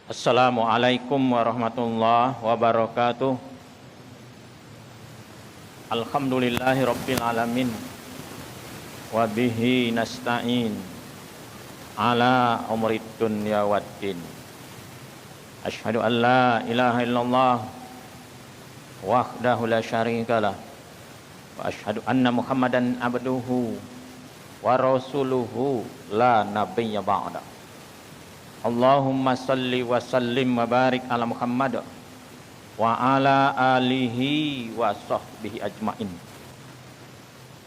Assalamualaikum warahmatullahi wabarakatuh. Alhamdulillahi rabbil alamin. Wa bihi nasta'in ala umrid dunya waddin. Asyhadu an la ilaha illallah wahdahu la syarikalah. Wa asyhadu anna Muhammadan abduhu wa rasuluhu la nabiyya ba'da. Allahumma salli wa sallim wa barik ala Muhammad wa ala alihi wa sahbihi ajmain.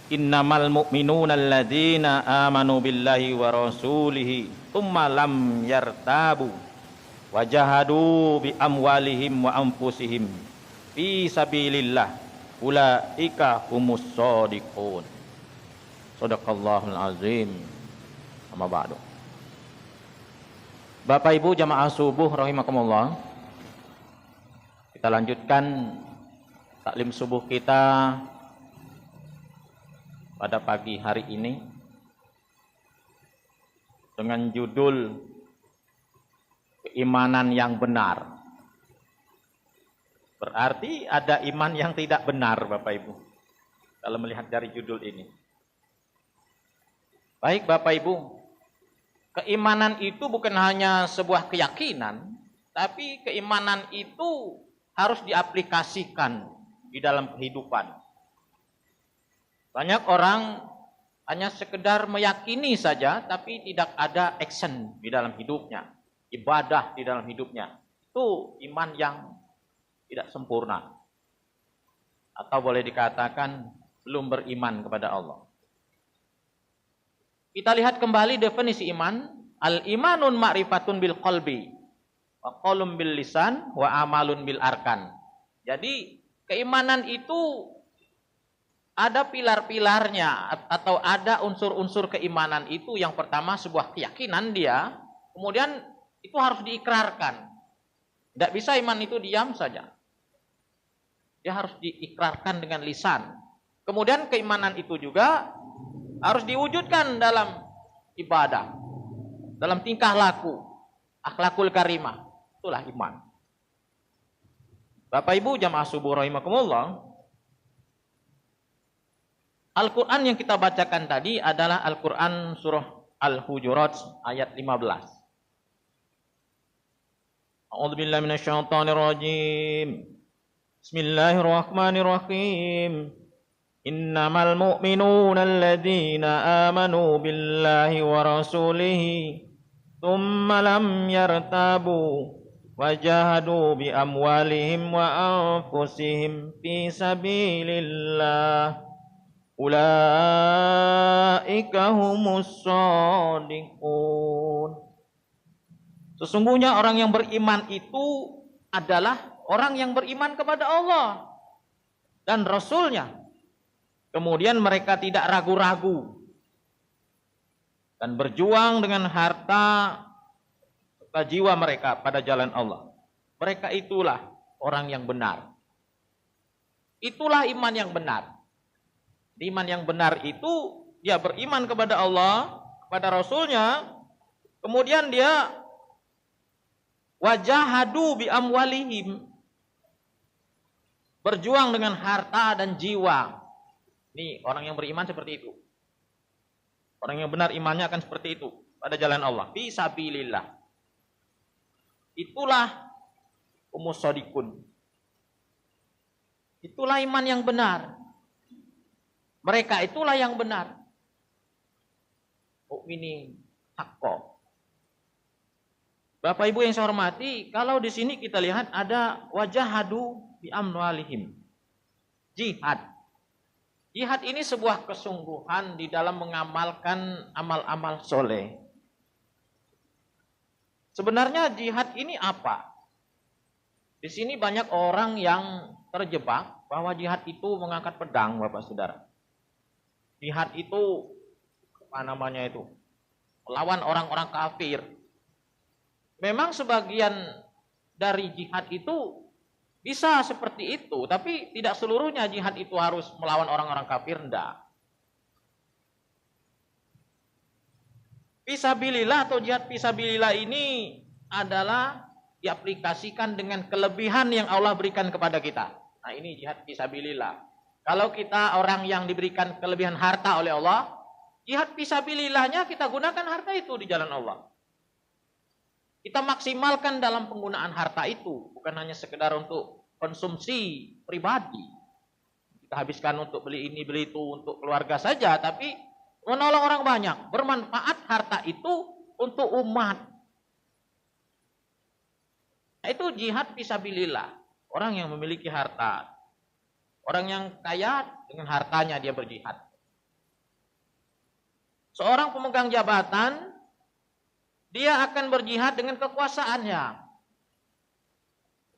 Innamal mu'minuna alladzina amanu billahi wa rasulihi thumma lam yartabu wa jahadu bi amwalihim wa anfusihim fi sabilillah ulaika humus shadiqun. Shadaqallahul azim. Amma ba'du. Bapak Ibu jamaah subuh rahimakumullah. Kita lanjutkan taklim subuh kita pada pagi hari ini dengan judul keimanan yang benar. Berarti ada iman yang tidak benar, Bapak Ibu, kalau melihat dari judul ini. Baik Bapak Ibu, keimanan itu bukan hanya sebuah keyakinan, tapi keimanan itu harus diaplikasikan di dalam kehidupan. Banyak orang hanya sekedar meyakini saja, tapi tidak ada action di dalam hidupnya, ibadah di dalam hidupnya. Itu iman yang tidak sempurna, atau boleh dikatakan belum beriman kepada Allah. Kita lihat kembali definisi iman. Al-imanun ma'rifatun bil qalbi wa qaulun bil lisan wa amalun bil arkan. Jadi keimanan itu ada pilar-pilarnya atau ada unsur-unsur keimanan itu. Yang pertama sebuah keyakinan dia, kemudian itu harus diikrarkan. Tidak bisa iman itu diam saja. Dia harus diikrarkan dengan lisan. Kemudian keimanan itu juga harus diwujudkan dalam ibadah, dalam tingkah laku, akhlakul karimah. Itulah iman. Bapak Ibu jamaah subuh rahimakumullah. Al-Quran yang kita bacakan tadi adalah Al-Quran surah Al-Hujurat ayat 15. A'udzubillahi minasyaitonirrajim. Bismillahirrahmanirrahim. Innamal mu'minuna alladzina amanu billahi wa rasulihi thumma lam yartabu wa jahadu bi amwalihim wa anfusihim fi sabilillah ulaika humus shadiqun. Sesungguhnya orang yang beriman itu adalah orang yang beriman kepada Allah dan Rasul-Nya. Kemudian mereka tidak ragu-ragu dan berjuang dengan harta serta jiwa mereka pada jalan Allah. Mereka itulah orang yang benar. Itulah iman yang benar. Iman yang benar itu dia beriman kepada Allah, kepada Rasul-Nya, kemudian dia wajahadu bi amwalihim, berjuang dengan harta dan jiwa. Ini orang yang beriman seperti itu. Orang yang benar imannya akan seperti itu pada jalan Allah. Fi sabilillah. Itulah humus shadiqun. Itulah iman yang benar. Mereka itulah yang benar. Mukminin haqqo. Bapak Ibu yang saya hormati, kalau di sini kita lihat ada wajahadu bi amwalihim. Jihad. Jihad ini sebuah kesungguhan di dalam mengamalkan amal-amal soleh. Sebenarnya jihad ini apa? Di sini banyak orang yang terjebak bahwa jihad itu mengangkat pedang, Bapak Saudara. Jihad itu apa namanya itu? Melawan orang-orang kafir. Memang sebagian dari jihad itu bisa seperti itu, tapi tidak seluruhnya jihad itu harus melawan orang-orang kafir, enggak. Fisabilillah atau jihad fisabilillah ini adalah diaplikasikan dengan kelebihan yang Allah berikan kepada kita. Nah, ini jihad fisabilillah. Kalau kita orang yang diberikan kelebihan harta oleh Allah, jihad fisabilillahnya kita gunakan harta itu di jalan Allah. Kita maksimalkan dalam penggunaan harta itu, bukan hanya sekedar untuk konsumsi pribadi. Kita habiskan untuk beli ini, beli itu, untuk keluarga saja, tapi menolong orang banyak. Bermanfaat harta itu untuk umat. Itu jihad fisabilillah. Orang yang memiliki harta. Orang yang kaya dengan hartanya dia berjihad. Seorang pemegang jabatan, dia akan berjihad dengan kekuasaannya.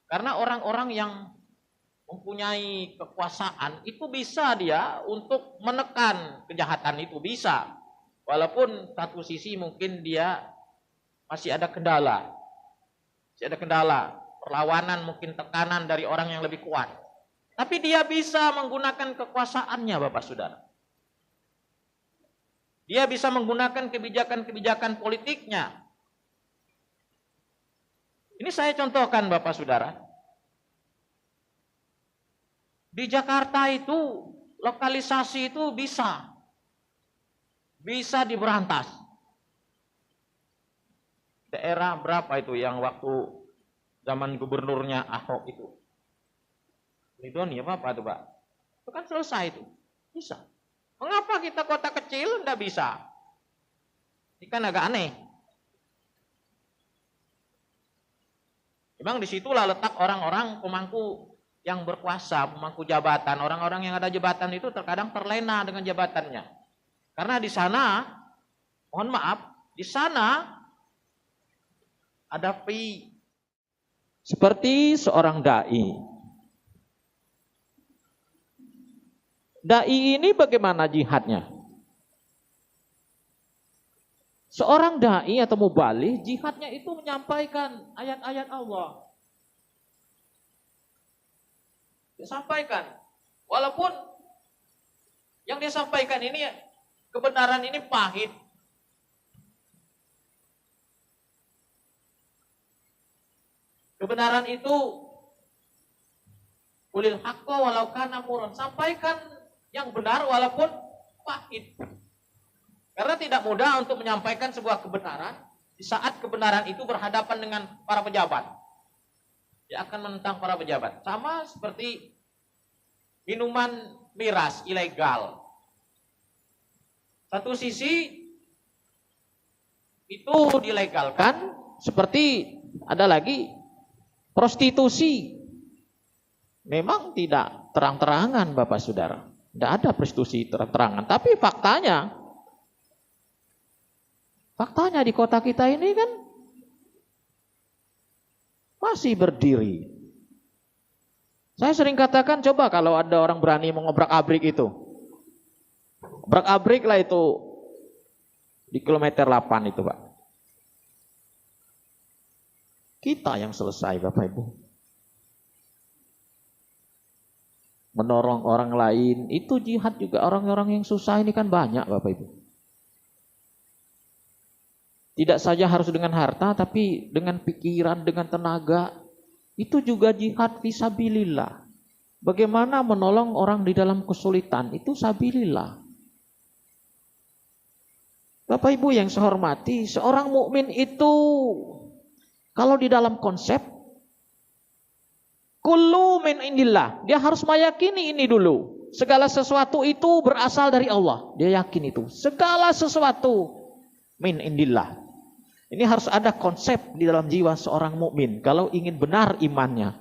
Karena orang-orang yang mempunyai kekuasaan itu bisa dia untuk menekan kejahatan itu, bisa. Walaupun satu sisi mungkin dia masih ada kendala. Masih ada kendala, perlawanan mungkin tekanan dari orang yang lebih kuat. Tapi dia bisa menggunakan kekuasaannya, Bapak Saudara. Dia bisa menggunakan kebijakan-kebijakan politiknya. Ini saya contohkan, Bapak Saudara. Di Jakarta itu, lokalisasi itu bisa diberantas. Daerah berapa itu yang waktu zaman gubernurnya Ahok itu? Ridhoni apa itu, Pak? Itu kan selesai itu. Bisa. Mengapa kita kota kecil enggak bisa? Ini kan agak aneh. Memang disitulah letak orang-orang pemangku yang berkuasa, pemangku jabatan. Orang-orang yang ada jabatan itu terkadang terlena dengan jabatannya. Karena di sana, mohon maaf, di sana ada fee. Seperti seorang dai. Dai ini bagaimana jihadnya? Seorang dai atau mubaligh, jihadnya itu menyampaikan ayat-ayat Allah. Disampaikan. Walaupun yang dia sampaikan ini, kebenaran ini pahit. Kebenaran itu ulil haqqo walau kana murran. Sampaikan yang benar walaupun pahit. Karena tidak mudah untuk menyampaikan sebuah kebenaran di saat kebenaran itu berhadapan dengan para pejabat. Dia akan menentang para pejabat. Sama seperti minuman miras ilegal. Satu sisi itu dilegalkan, seperti ada lagi prostitusi. Memang tidak terang-terangan, Bapak Saudara. Tidak ada prostitusi terang-terangan. Tapi faktanya di kota kita ini kan masih berdiri. Saya sering katakan, coba kalau ada orang berani mengobrak-abrik itu. Obrak-abrik lah itu di kilometer 8 itu, Pak. Kita yang selesai, Bapak Ibu. Menolong orang lain, itu jihad juga. Orang-orang yang susah ini kan banyak, Bapak Ibu. Tidak saja harus dengan harta, tapi dengan pikiran, dengan tenaga. Itu juga jihad fisabilillah. Bagaimana menolong orang di dalam kesulitan, itu sabilillah. Bapak Ibu yang saya hormati, seorang mukmin itu kalau di dalam konsep kullu min indillah, dia harus meyakini ini dulu. Segala sesuatu itu berasal dari Allah. Dia yakin itu. Segala sesuatu min indillah. Ini harus ada konsep di dalam jiwa seorang mukmin kalau ingin benar imannya.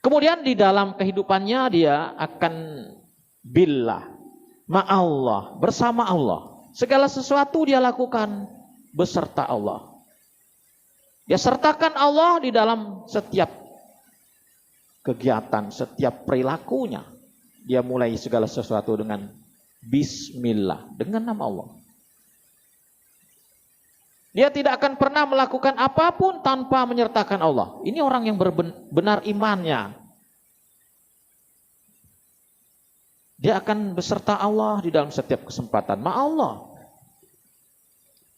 Kemudian di dalam kehidupannya dia akan billah, ma'allah, bersama Allah. Segala sesuatu dia lakukan beserta Allah. Dia sertakan Allah di dalam setiap kegiatan, setiap perilakunya. Dia mulai segala sesuatu dengan bismillah, dengan nama Allah. Dia tidak akan pernah melakukan apapun tanpa menyertakan Allah. Ini orang yang benar imannya. Dia akan beserta Allah di dalam setiap kesempatan. Ma Allah.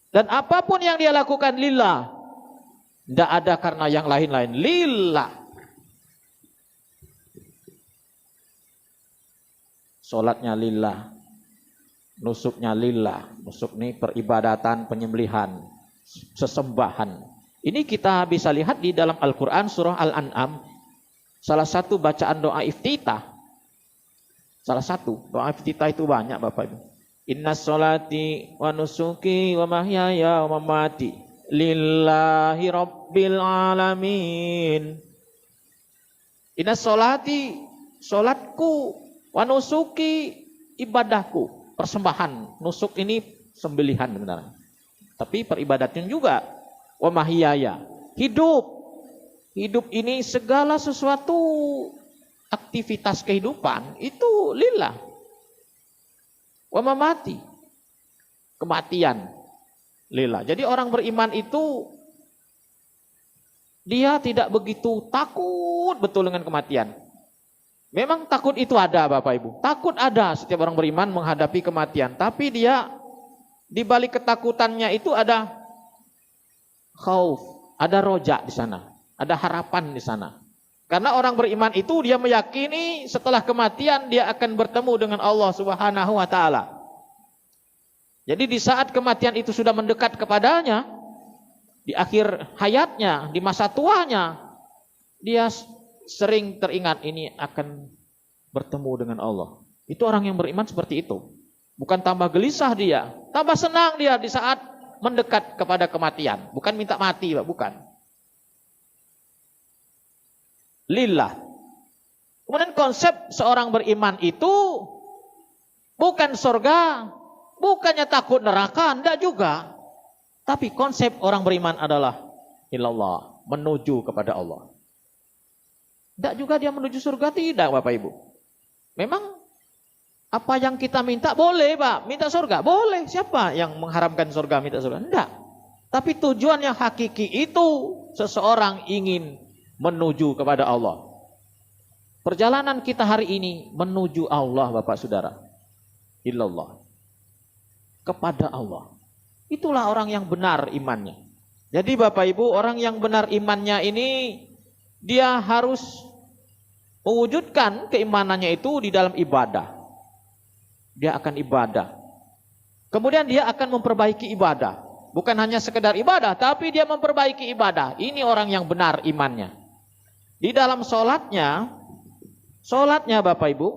Dan apapun yang dia lakukan lillah. Tidak ada karena yang lain-lain. Lillah. Sholatnya lillah. Nusuknya lillah. Nusuk ini peribadatan, penyembelihan, sesembahan. Ini kita bisa lihat di dalam Al-Quran surah Al-An'am. Salah satu bacaan doa iftitah. Salah satu. Doa iftitah itu banyak Bapak Ibu. Inna sholati wa nusuki wa mahyaya wa mamati lillahi rabbil alamin. Inna sholati, sholatku, wa nusuki, ibadahku, persembahan. Nusuk ini sembelihan benar. Tapi peribadatan juga. Wa mahyaya, hidup. Hidup ini segala sesuatu aktivitas kehidupan itu lillah. Wa mamati, kematian lillah. Jadi orang beriman itu dia tidak begitu takut betul dengan kematian. Memang takut itu ada Bapak Ibu. Takut ada setiap orang beriman menghadapi kematian. Tapi dia di balik ketakutannya itu ada khauf, ada roja di sana. Ada harapan di sana. Karena orang beriman itu dia meyakini setelah kematian dia akan bertemu dengan Allah Subhanahu wa taala. Jadi di saat kematian itu sudah mendekat kepadanya, di akhir hayatnya, di masa tuanya, dia sering teringat ini akan bertemu dengan Allah. Itu orang yang beriman seperti itu. Bukan tambah gelisah dia, tambah senang dia di saat mendekat kepada kematian. Bukan minta mati, Pak, bukan. Lillah. Kemudian konsep seorang beriman itu bukan surga, bukannya takut neraka, enggak juga. Tapi konsep orang beriman adalah ilallah, menuju kepada Allah. Enggak juga dia menuju surga, tidak Bapak Ibu. Memang apa yang kita minta boleh Pak, minta surga boleh. Siapa yang mengharamkan surga minta surga? Enggak. Tapi tujuan yang hakiki itu seseorang ingin menuju kepada Allah. Perjalanan kita hari ini menuju Allah Bapak Saudara. Illallah. Kepada Allah. Itulah orang yang benar imannya. Jadi Bapak Ibu, orang yang benar imannya ini dia harus mewujudkan keimanannya itu di dalam ibadah. Dia akan ibadah. Kemudian dia akan memperbaiki ibadah. Bukan hanya sekedar ibadah, tapi dia memperbaiki ibadah. Ini orang yang benar imannya. Di dalam sholatnya Bapak Ibu,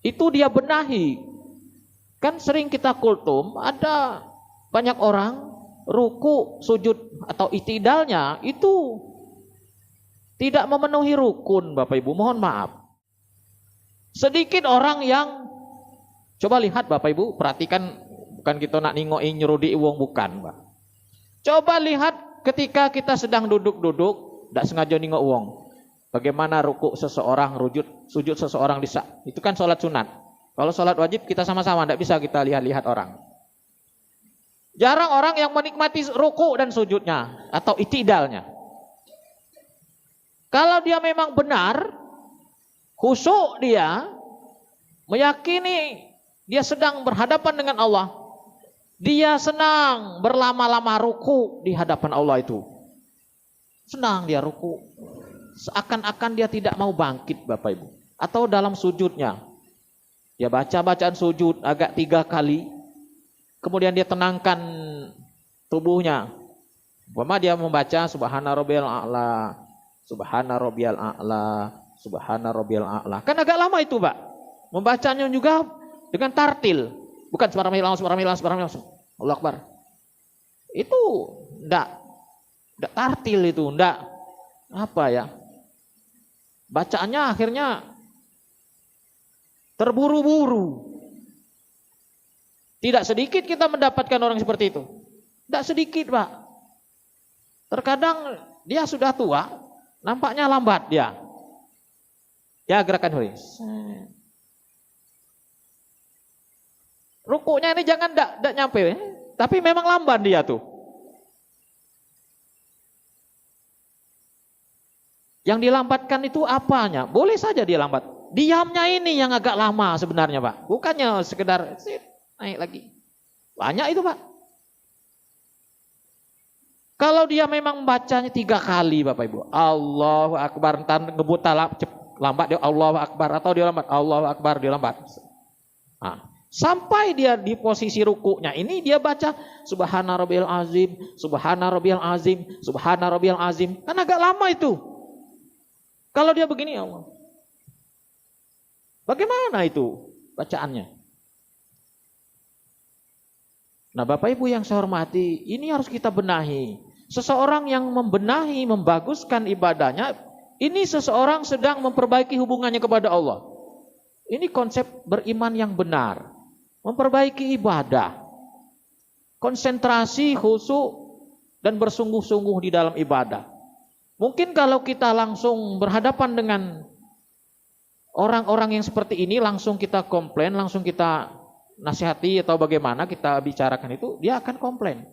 itu dia benahi. Kan sering kita kultum, ada banyak orang ruku, sujud atau itidalnya itu tidak memenuhi rukun Bapak Ibu, mohon maaf. Sedikit orang yang, coba lihat Bapak Ibu, perhatikan, bukan kita nak ningoin nyerudi uang, bukan Pak. Coba lihat ketika kita sedang duduk-duduk, tidak sengaja ningok uang. Bagaimana ruku seseorang, sujud seseorang itu kan sholat sunat. Kalau sholat wajib kita sama-sama, tidak bisa kita lihat-lihat orang. Jarang orang yang menikmati ruku dan sujudnya atau itidalnya. Kalau dia memang benar, khusyuk dia, meyakini dia sedang berhadapan dengan Allah, dia senang berlama-lama ruku di hadapan Allah itu. Senang dia ruku. Seakan-akan dia tidak mau bangkit Bapak Ibu. Atau dalam sujudnya, dia baca bacaan sujud agak 3 kali, kemudian dia tenangkan tubuhnya. Umpama dia membaca subhana rabbiyal a'la, subhana rabbiyal a'la, subhana rabbiyal a'la. Kan agak lama itu Pak. Membacanya juga dengan tartil. Bukan subhanallah, Allahu Akbar. Itu enggak tartil itu, enggak apa ya? Bacaannya akhirnya terburu-buru. Tidak sedikit kita mendapatkan orang seperti itu. Tidak sedikit Pak. Terkadang dia sudah tua, nampaknya lambat dia. Ya gerakan huri. Rukuknya ini jangan tidak nyampe, tapi memang lamban dia tuh. Yang dilambatkan itu apanya? Boleh saja dia lambat. Diamnya ini yang agak lama sebenarnya Pak. Bukannya sekedar naik lagi. Banyak itu Pak. Kalau dia memang membacanya 3 kali Bapak Ibu, Allahu Akbar, entar ngebut lambat dia Allahu Akbar, atau dia lambat Allahu Akbar, dia lambat. Nah, sampai dia di posisi rukuknya ini dia baca Subhana Rabbiyal Azim, Subhana Rabbiyal Azim, Subhana Rabbiyal Azim. Kan agak lama itu. Kalau dia begini ya Allah. Bagaimana itu bacaannya? Nah Bapak Ibu yang saya hormati, ini harus kita benahi. Seseorang yang membenahi, membaguskan ibadahnya, ini seseorang sedang memperbaiki hubungannya kepada Allah. Ini konsep beriman yang benar. Memperbaiki ibadah. Konsentrasi, khusyuk, dan bersungguh-sungguh di dalam ibadah. Mungkin kalau kita langsung berhadapan dengan orang-orang yang seperti ini, langsung kita komplain, langsung kita nasihati atau bagaimana kita bicarakan itu, dia akan komplain.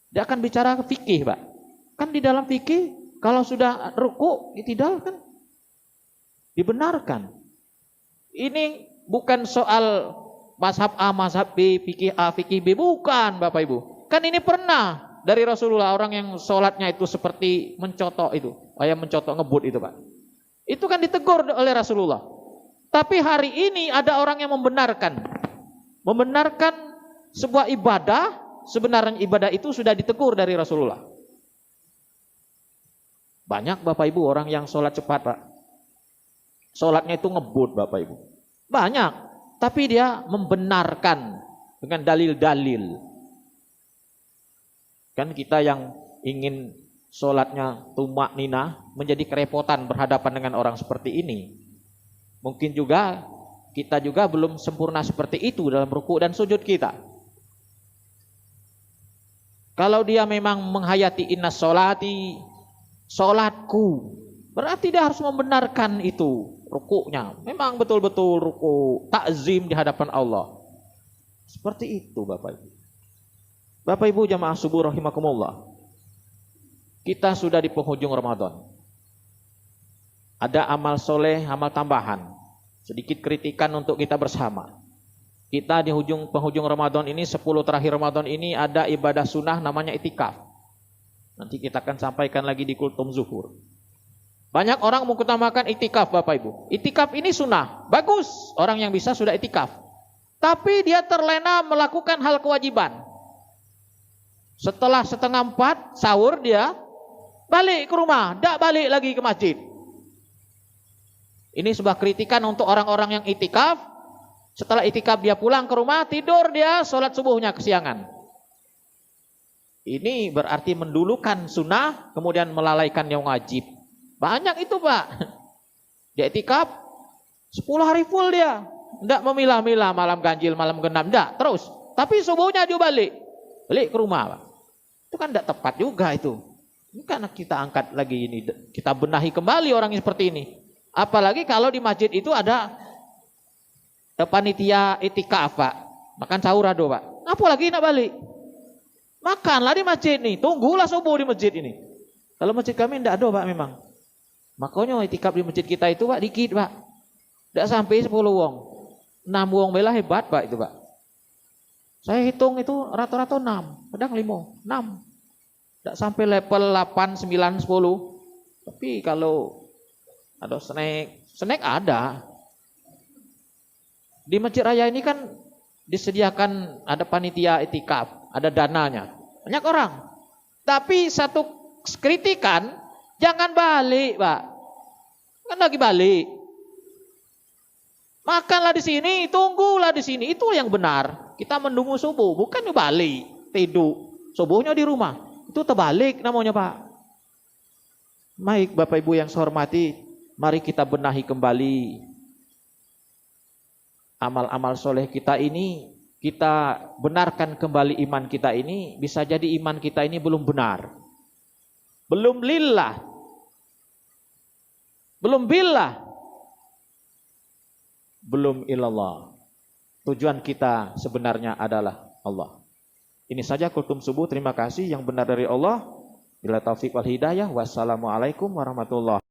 Dia akan bicara fikih, Pak. Kan di dalam fikih kalau sudah ruku, itidal kan dibenarkan. Ini bukan soal mazhab A, mazhab B, fikih A, fikih B, bukan Bapak Ibu. Kan ini pernah dari Rasulullah orang yang sholatnya itu seperti mencotok itu, ayam mencotok ngebut itu, Pak. Itu kan ditegur oleh Rasulullah. Tapi hari ini ada orang yang membenarkan sebuah ibadah. Sebenarnya ibadah itu sudah ditegur dari Rasulullah. Banyak Bapak Ibu orang yang sholat cepat, Pak. Sholatnya itu ngebut Bapak Ibu. Banyak. Tapi dia membenarkan dengan dalil-dalil. Kan kita yang ingin sholatnya tumak ninah menjadi kerepotan berhadapan dengan orang seperti ini. Mungkin juga kita juga belum sempurna seperti itu dalam ruku dan sujud kita. Kalau dia memang menghayati inna sholati, sholatku, berarti dia harus membenarkan itu rukuknya. Memang betul-betul ruku, takzim di hadapan Allah. Seperti itu Bapak Ibu. Bapak Ibu jamaah subuh rahimakumullah. Kita sudah di penghujung Ramadan. Ada amal soleh, amal tambahan. Sedikit kritikan untuk kita bersama. Kita di penghujung Ramadan ini, 10 terakhir Ramadan ini ada ibadah sunnah namanya itikaf. Nanti kita akan sampaikan lagi di kultum zuhur. Banyak orang mengutamakan itikaf Bapak Ibu. Itikaf ini sunnah, bagus orang yang bisa sudah itikaf. Tapi dia terlena melakukan hal kewajiban. Setelah 3:30 sahur dia balik ke rumah, tidak balik lagi ke masjid. Ini sebuah kritikan untuk orang-orang yang itikaf. Setelah itikaf dia pulang ke rumah, tidur dia, sholat subuhnya kesiangan. Ini berarti mendulukan sunnah, kemudian melalaikan yang wajib. Banyak itu Pak. Dia itikaf 10 hari full dia. Tidak memilah-milah malam ganjil, malam genap. Tidak, terus. Tapi subuhnya dia balik ke rumah Pak. Itu kan tidak tepat juga itu. Ini kan kita angkat lagi ini. Kita benahi kembali orang yang seperti ini. Apalagi kalau di masjid itu ada panitia itikaf Pak, makan sahur ado Pak. Apa lagi nak balik? Makanlah di masjid nih, tunggulah subuh di masjid ini. Kalau masjid kami tidak ada Pak memang. Makanya itikaf di masjid kita itu Pak dikit Pak. Tidak sampai 10 wong. 6 wong bela hebat Pak itu Pak. Saya hitung itu rata-rata 6, kadang 5, 6. Tidak sampai level 8, 9, 10. Tapi kalau ada snack ada. Di Masjid Raya ini kan disediakan ada panitia itikaf, ada dananya. Banyak orang. Tapi satu kritikan, jangan balik, Pak. Kan lagi balik. Makanlah di sini, tunggulah di sini. Itu yang benar. Kita menunggu subuh, bukan balik, tidur. Subuhnya di rumah. Itu terbalik namanya, Pak. Baik, Bapak Ibu yang saya hormati, mari kita benahi kembali amal-amal soleh kita ini, kita benarkan kembali iman kita ini. Bisa jadi iman kita ini belum benar, belum lillah, belum billah, belum ilallah. Tujuan kita sebenarnya adalah Allah. Ini saja kultum subuh. Terima kasih. Yang benar dari Allah. Bila taufik wal hidayah. Wassalamualaikum warahmatullahi wabarakatuh.